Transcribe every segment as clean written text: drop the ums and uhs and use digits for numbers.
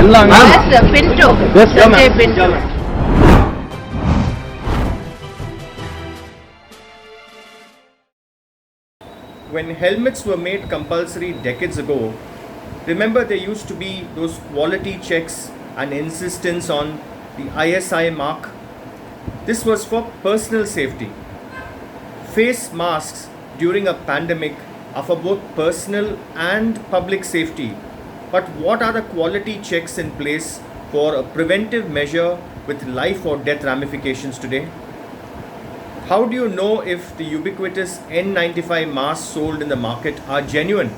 Yes, Pinto. Yes, Sanjay Pinto. When helmets were made compulsory decades ago, remember there used to be those quality checks and insistence on the ISI mark. This was for personal safety. Face masks during a pandemic are for both personal and public safety. But what are the quality checks in place for a preventive measure with life or death ramifications today? How do you know if the ubiquitous N95 masks sold in the market are genuine?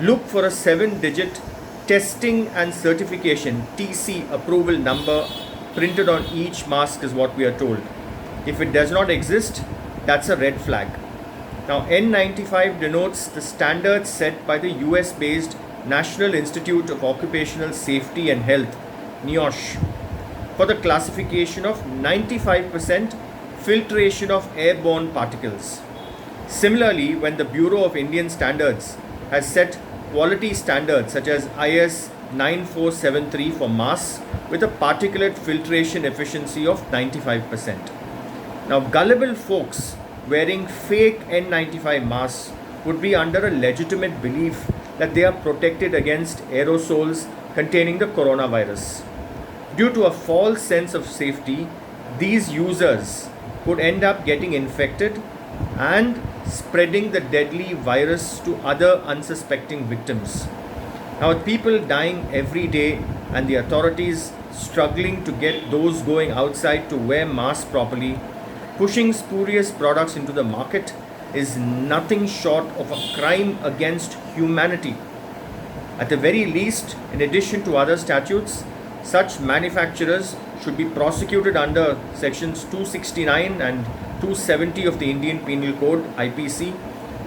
Look for a 7-digit testing and certification TC approval number printed on each mask is what we are told. If it does not exist, that's a red flag. Now N95 denotes the standards set by the US based National Institute of Occupational Safety and Health, NIOSH, for the classification of 95% filtration of airborne particles. Similarly, when the Bureau of Indian Standards has set quality standards such as IS 9473 for masks with a particulate filtration efficiency of 95%. Now, gullible folks wearing fake N95 masks would be under a legitimate belief that they are protected against aerosols containing the coronavirus. Due to a false sense of safety, these users could end up getting infected and spreading the deadly virus to other unsuspecting victims. Now, with people dying every day and the authorities struggling to get those going outside to wear masks properly, pushing spurious products into the market is nothing short of a crime against humanity. At the very least, in addition to other statutes, such manufacturers should be prosecuted under sections 269 and 270 of the Indian Penal Code (IPC)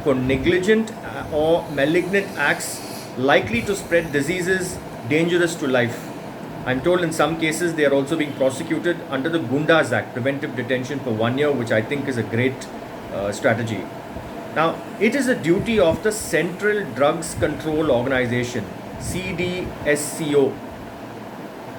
for negligent or malignant acts likely to spread diseases dangerous to life. I'm told in some cases they are also being prosecuted under the Gundas Act, preventive detention for 1 year, which I think is a great strategy. Now, it is a duty of the Central Drugs Control Organization, CDSCO,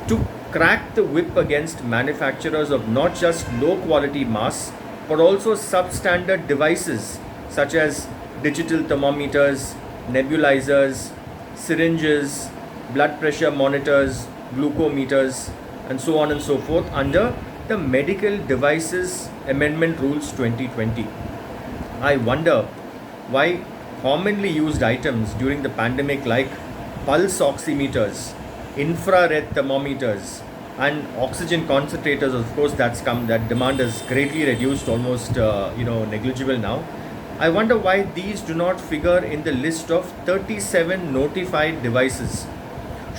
to crack the whip against manufacturers of not just low quality masks but also substandard devices such as digital thermometers, nebulizers, syringes, blood pressure monitors, glucometers, and so on and so forth under the Medical Devices Amendment Rules 2020. I wonder why commonly used items during the pandemic like pulse oximeters, infrared thermometers, and oxygen concentrators, of course, that demand is greatly reduced, almost negligible now. I wonder why these do not figure in the list of 37 notified devices.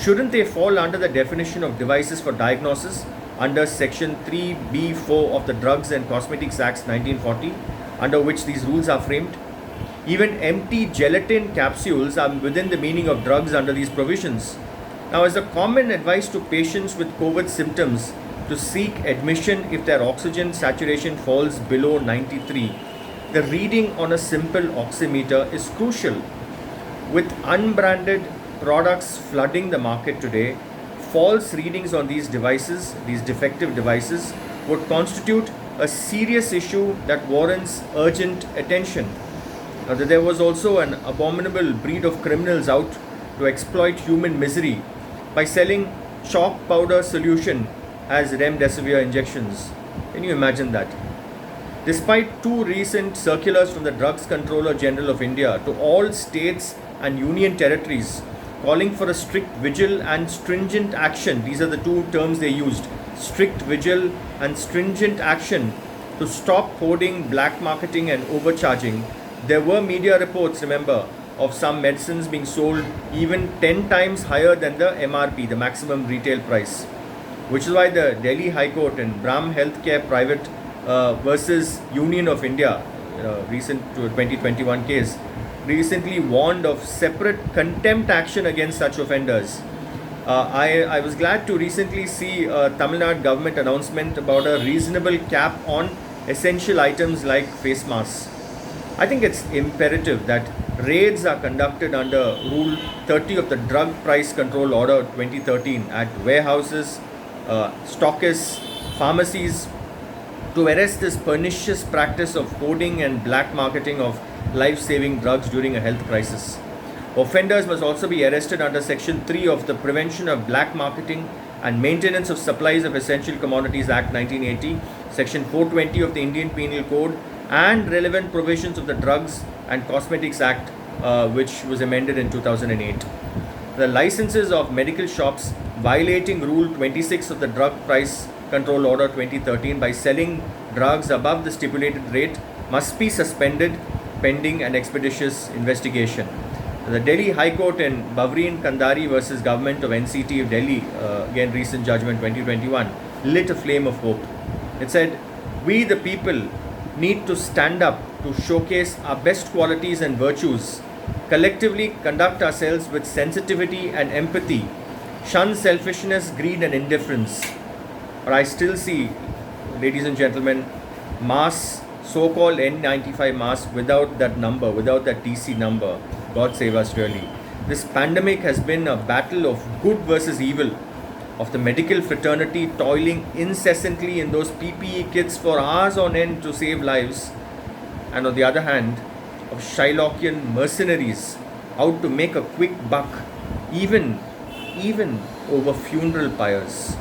Shouldn't they fall under the definition of devices for diagnosis under section 3B4 of the Drugs and Cosmetics Act 1940, under which these rules are framed? Even empty gelatin capsules are within the meaning of drugs under these provisions. Now, as a common advice to patients with COVID symptoms to seek admission if their oxygen saturation falls below 93, the reading on a simple oximeter is crucial. With unbranded products flooding the market today, false readings on these devices, these defective devices, would constitute a serious issue that warrants urgent attention. Now, there was also an abominable breed of criminals out to exploit human misery by selling chalk powder solution as remdesivir injections. Can you imagine that? Despite two recent circulars from the Drugs Controller General of India to all states and union territories calling for a strict vigil and stringent action, these are the two terms they used, strict vigil and stringent action to stop hoarding, black marketing and overcharging, there were media reports, remember, of some medicines being sold even 10 times higher than the MRP, the maximum retail price. Which is why the Delhi High Court in Brahm Healthcare Private versus Union of India, recent to a 2021 case, recently warned of separate contempt action against such offenders. I was glad to recently see a Tamil Nadu government announcement about a reasonable cap on essential items like face masks. I think it's imperative that Raids are conducted under Rule 30 of the Drug Price Control Order 2013 at warehouses, stockists, pharmacies to arrest this pernicious practice of hoarding and black marketing of life-saving drugs during a health crisis. Offenders must also be arrested under Section 3 of the Prevention of Black Marketing and Maintenance of Supplies of Essential Commodities Act 1980, Section 420 of the Indian Penal Code, and relevant provisions of the Drugs and Cosmetics Act, which was amended in 2008. The licenses of medical shops violating Rule 26 of the Drug Price Control Order 2013 by selling drugs above the stipulated rate must be suspended pending an expeditious investigation. The Delhi High Court in Bavreen Kandari versus Government of NCT of Delhi, again recent judgment 2021, lit a flame of hope. It said, "We the people need to stand up to showcase our best qualities and virtues, collectively conduct ourselves with sensitivity and empathy, shun selfishness, greed and indifference." But I still see, ladies and gentlemen, masks, so-called N95 masks without that number, without that TC number. God save us really. This pandemic has been a battle of good versus evil, of the medical fraternity toiling incessantly in those PPE kits for hours on end to save lives, and on the other hand, of Shylockian mercenaries out to make a quick buck, even over funeral pyres.